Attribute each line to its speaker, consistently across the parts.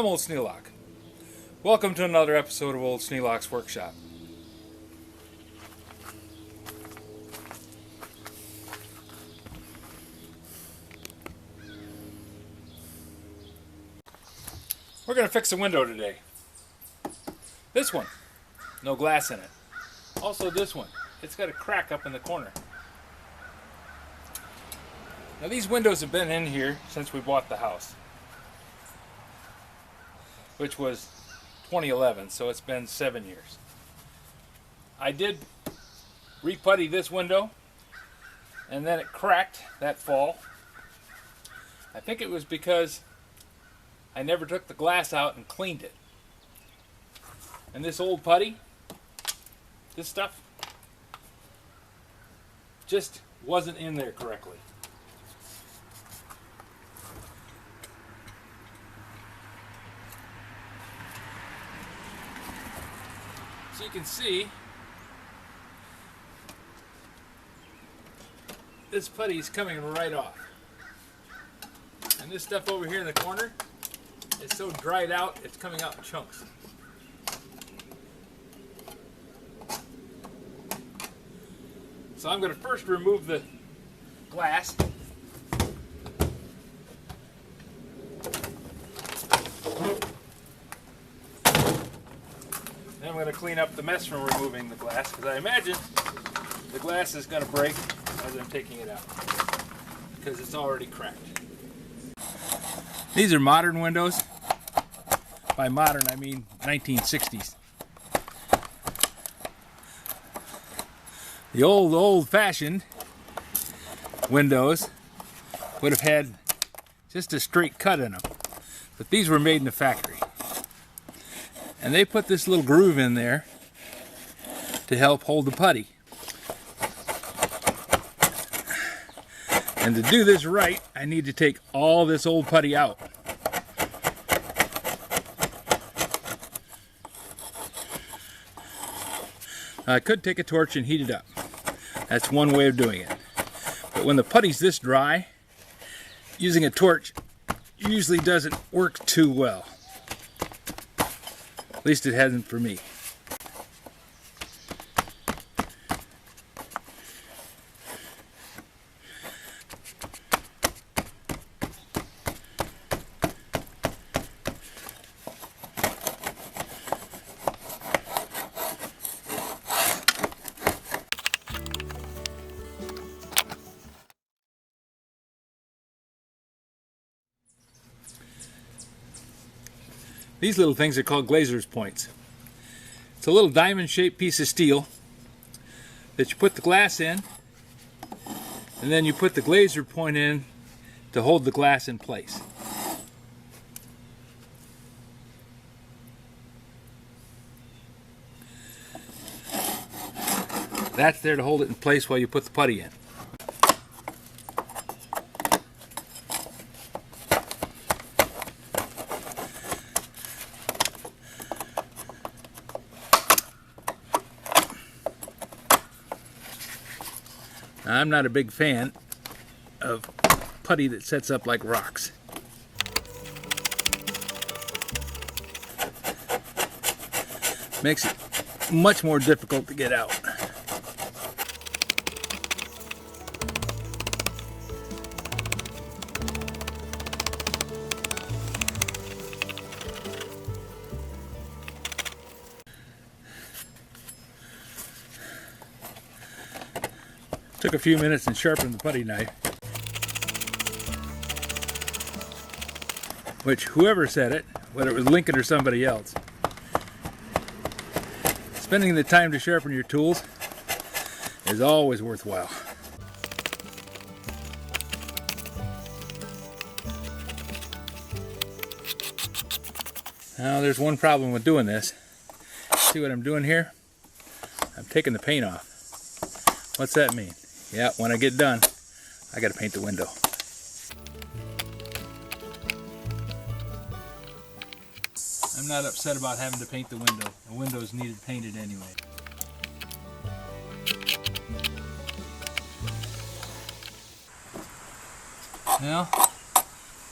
Speaker 1: I'm Old Sneelock. Welcome to another episode of Old Sneelock's Workshop. We're going to fix a window today. This one, no glass in it. Also this one, it's got a crack up in the corner. Now these windows have been in here since we bought the house, which was 2011, so it's been 7 years. I did re-putty this window, and then it cracked that fall. I think it was because I never took the glass out and cleaned it. And this old putty, this stuff, just wasn't in there correctly. So you can see this putty is coming right off. And this stuff over here in the corner is so dried out, it's coming out in chunks. So I'm going to first remove the glass. Then I'm going to clean up the mess from removing the glass, because I imagine the glass is going to break as I'm taking it out, because it's already cracked. These are modern windows. By modern, I mean 1960s. The old-fashioned windows would have had just a straight cut in them, but these were made in the factory. And they put this little groove in there to help hold the putty. And to do this right, I need to take all this old putty out. I could take a torch and heat it up. That's one way of doing it. But when the putty's this dry, using a torch usually doesn't work too well. At least it hasn't for me. These little things are called Glaser Points. It's a little diamond-shaped piece of steel that you put the glass in, and then you put the Glaser Point in to hold the glass in place. That's there to hold it in place while you put the putty in. I'm not a big fan of putty that sets up like rocks. Makes it much more difficult to get out. Took a few minutes and sharpened the putty knife, which whoever said it, whether it was Lincoln or somebody else, spending the time to sharpen your tools is always worthwhile. Now there's one problem with doing this. See what I'm doing here? I'm taking the paint off. What's that mean? Yeah, when I get done, I gotta paint the window. I'm not upset about having to paint the window. The window's needed painted anyway. Well,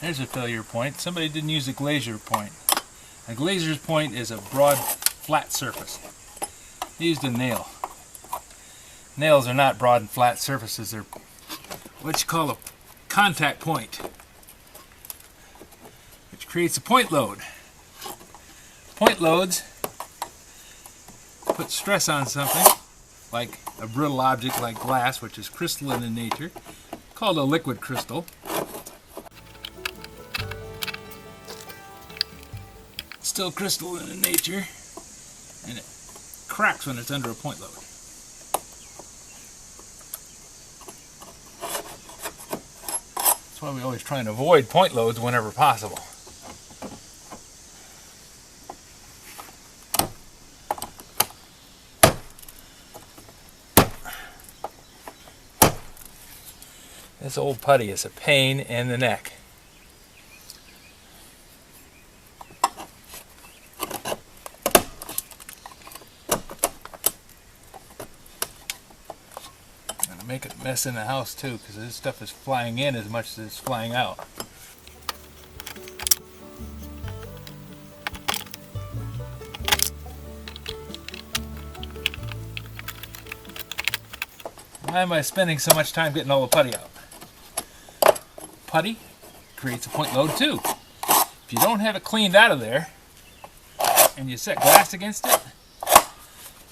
Speaker 1: there's a failure point. Somebody didn't use a Glaser point. A Glaser Point is a broad, flat surface. I used a nail. Nails are not broad and flat surfaces. They're what you call a contact point, which creates a point load. Point loads put stress on something, like a brittle object like glass, which is crystalline in nature, called a liquid crystal. It's still crystalline in nature, and it cracks when it's under a point load. That's why we always try and avoid point loads whenever possible. This old putty is a pain in the neck. I'm going to make it a mess in the house too, because this stuff is flying in as much as it's flying out. Why am I spending so much time getting all the putty out? Putty creates a point load too. If you don't have it cleaned out of there and you set glass against it,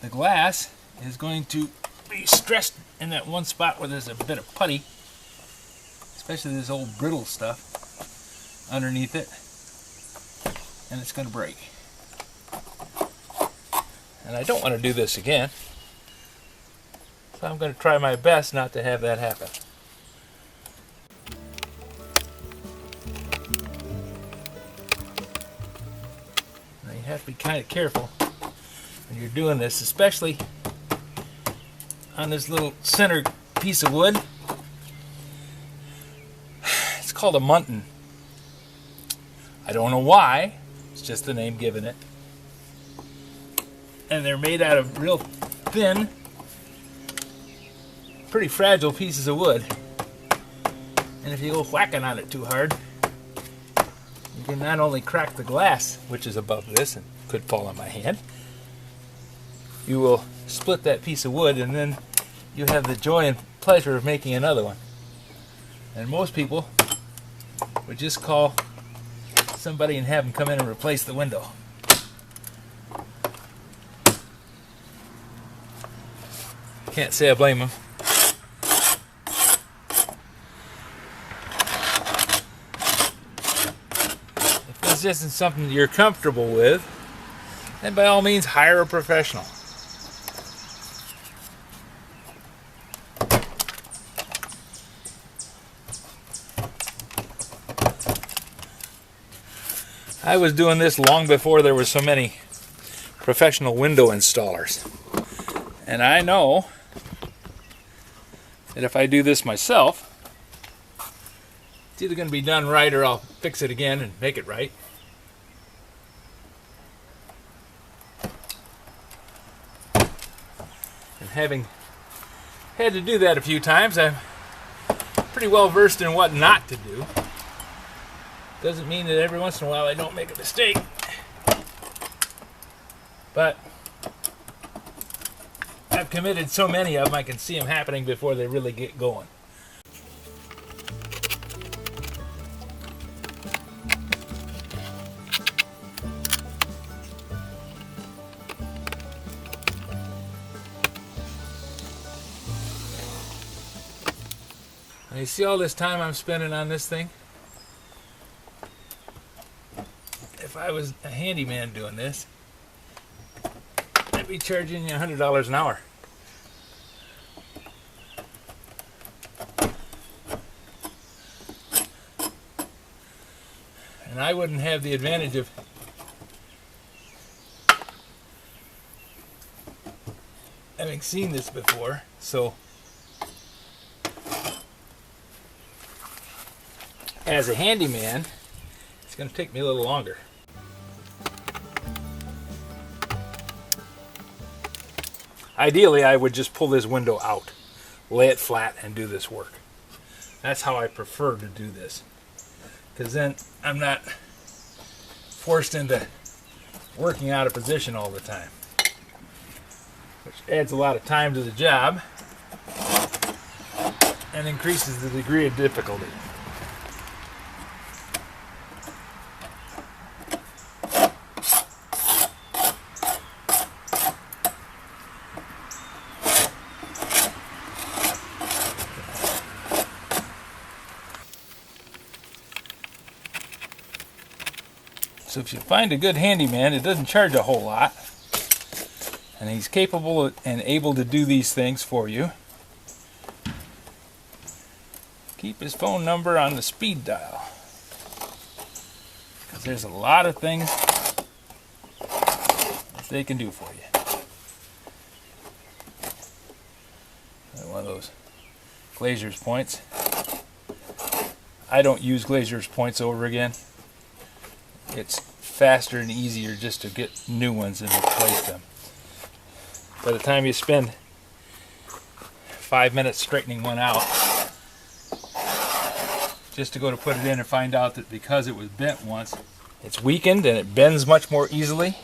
Speaker 1: the glass is going to be stressed in that one spot where there's a bit of putty, especially this old brittle stuff underneath it, and it's going to break. And I don't want to do this again, so I'm going to try my best not to have that happen. You have to be kind of careful when you're doing this, especially on this little center piece of wood. It's called a muntin. I don't know why, it's just the name given it. And they're made out of real thin, pretty fragile pieces of wood. And if you go whacking on it too hard, you can not only crack the glass, which is above this and could fall on my hand, you will split that piece of wood, and then you have the joy and pleasure of making another one. And most people would just call somebody and have them come in and replace the window. Can't say I blame them. If this isn't something you're comfortable with, then by all means hire a professional. I was doing this long before there were so many professional window installers. And I know that if I do this myself, it's either going to be done right or I'll fix it again and make it right. And having had to do that a few times, I'm pretty well versed in what not to do. Doesn't mean that every once in a while I don't make a mistake. But I've committed so many of them, I can see them happening before they really get going. And you see all this time I'm spending on this thing? If I was a handyman doing this, I'd be charging you $100 an hour. And I wouldn't have the advantage of having seen this before, so as a handyman, it's going to take me a little longer. Ideally, I would just pull this window out, lay it flat, and do this work. That's how I prefer to do this, because then I'm not forced into working out of position all the time, which adds a lot of time to the job and increases the degree of difficulty. So if you find a good handyman, it doesn't charge a whole lot, and he's capable and able to do these things for you. Keep his phone number on the speed dial, because there's a lot of things that they can do for you. One of those Glaser Points. I don't use Glaser Points over again. It's faster and easier just to get new ones and replace them. By the time you spend 5 minutes straightening one out, just to go to put it in and find out that because it was bent once, it's weakened and it bends much more easily.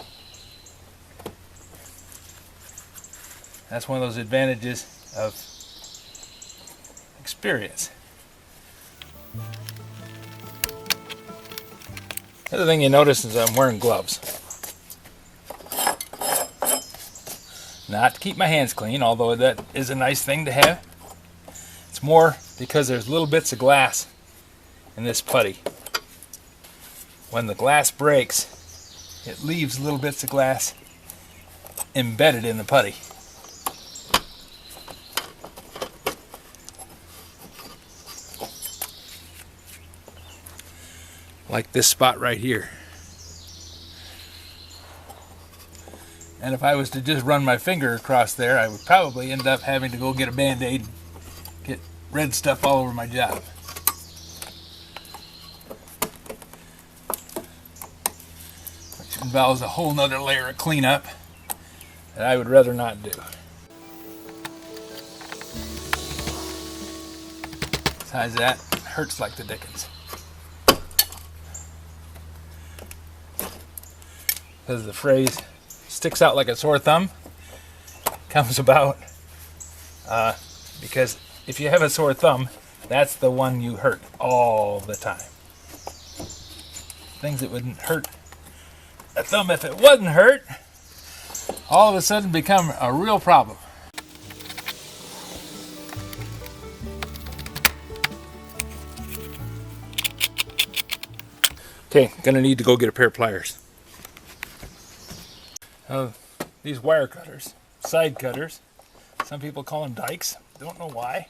Speaker 1: That's one of those advantages of experience. The other thing you notice is I'm wearing gloves. Not to keep my hands clean, although that is a nice thing to have. It's more because there's little bits of glass in this putty. When the glass breaks, it leaves little bits of glass embedded in the putty. Like this spot right here. And if I was to just run my finger across there, I would probably end up having to go get a Band-Aid, get red stuff all over my job. Which involves a whole nother layer of cleanup that I would rather not do. Besides that, it hurts like the dickens. Because the phrase sticks out like a sore thumb comes about because if you have a sore thumb, that's the one you hurt all the time. Things that wouldn't hurt a thumb if it wasn't hurt all of a sudden become a real problem. Okay, gonna need to go get a pair of pliers. These wire cutters, side cutters, some people call them dikes, don't know why.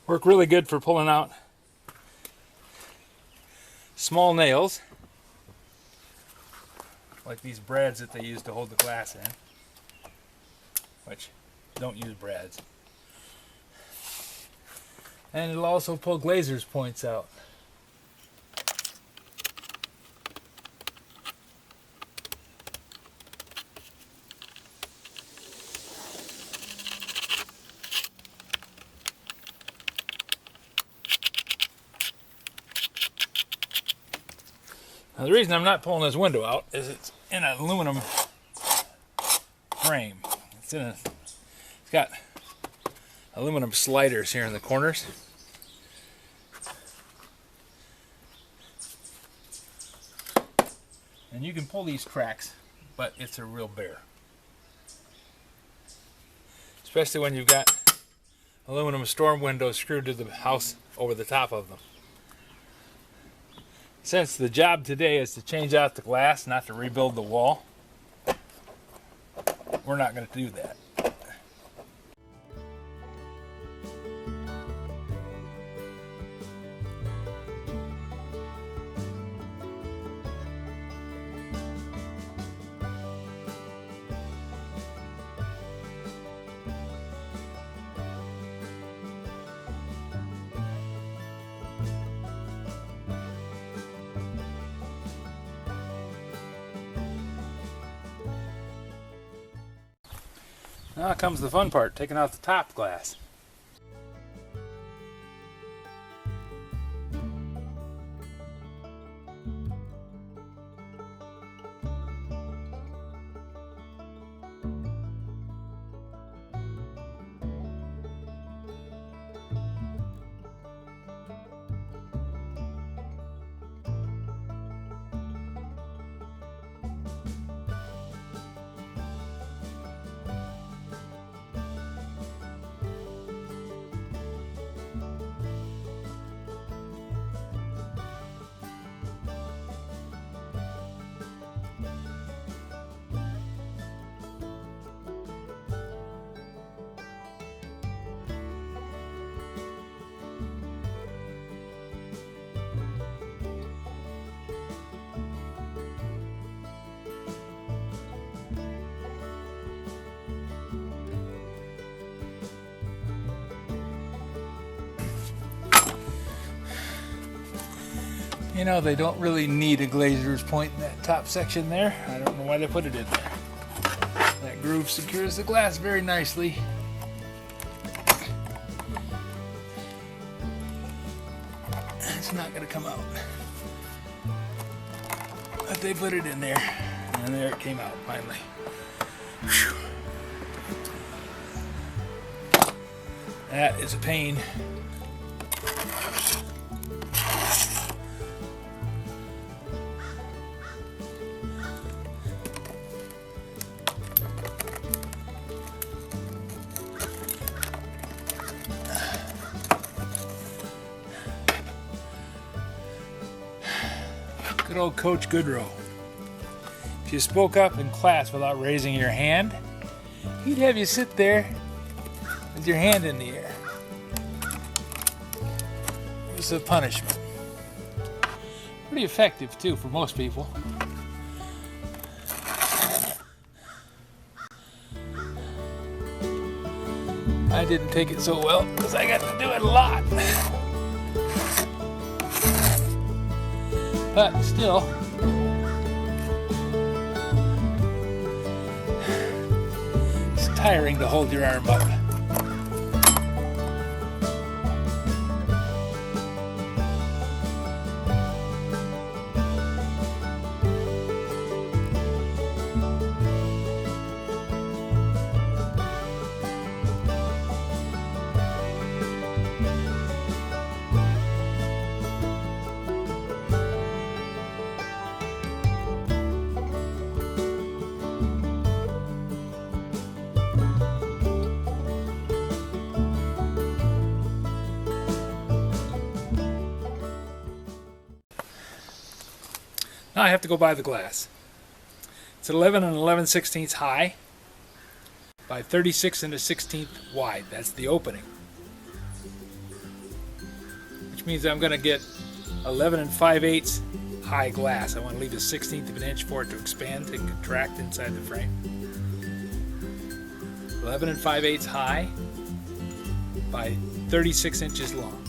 Speaker 1: Work really good for pulling out small nails, like these brads that they use to hold the glass in, which don't use brads. And it'll also pull Glaser Points out. Now the reason I'm not pulling this window out is it's in an aluminum frame. It's got aluminum sliders here in the corners. And you can pull these cracks, but it's a real bear. Especially when you've got aluminum storm windows screwed to the house over the top of them. Since the job today is to change out the glass, not to rebuild the wall, we're not going to do that. Now comes the fun part, taking out the top glass. You know, they don't really need a Glaser's point in that top section there. I don't know why they put it in there. That groove secures the glass very nicely. It's not going to come out. But they put it in there. And there it came out finally. Whew. That is a pain. Good old Coach Goodrow. If you spoke up in class without raising your hand, he'd have you sit there with your hand in the air. It was a punishment. Pretty effective too for most people. I didn't take it so well because I got to do it a lot. But still, it's tiring to hold your arm up. Now I have to go buy the glass. It's 11 and 11/16 high by 36 and a 16th wide. That's the opening. Which means I'm going to get 11 and 5/8 high glass. I want to leave a 1/16 of an inch for it to expand and contract inside the frame. 11 and 5/8 high by 36 inches long.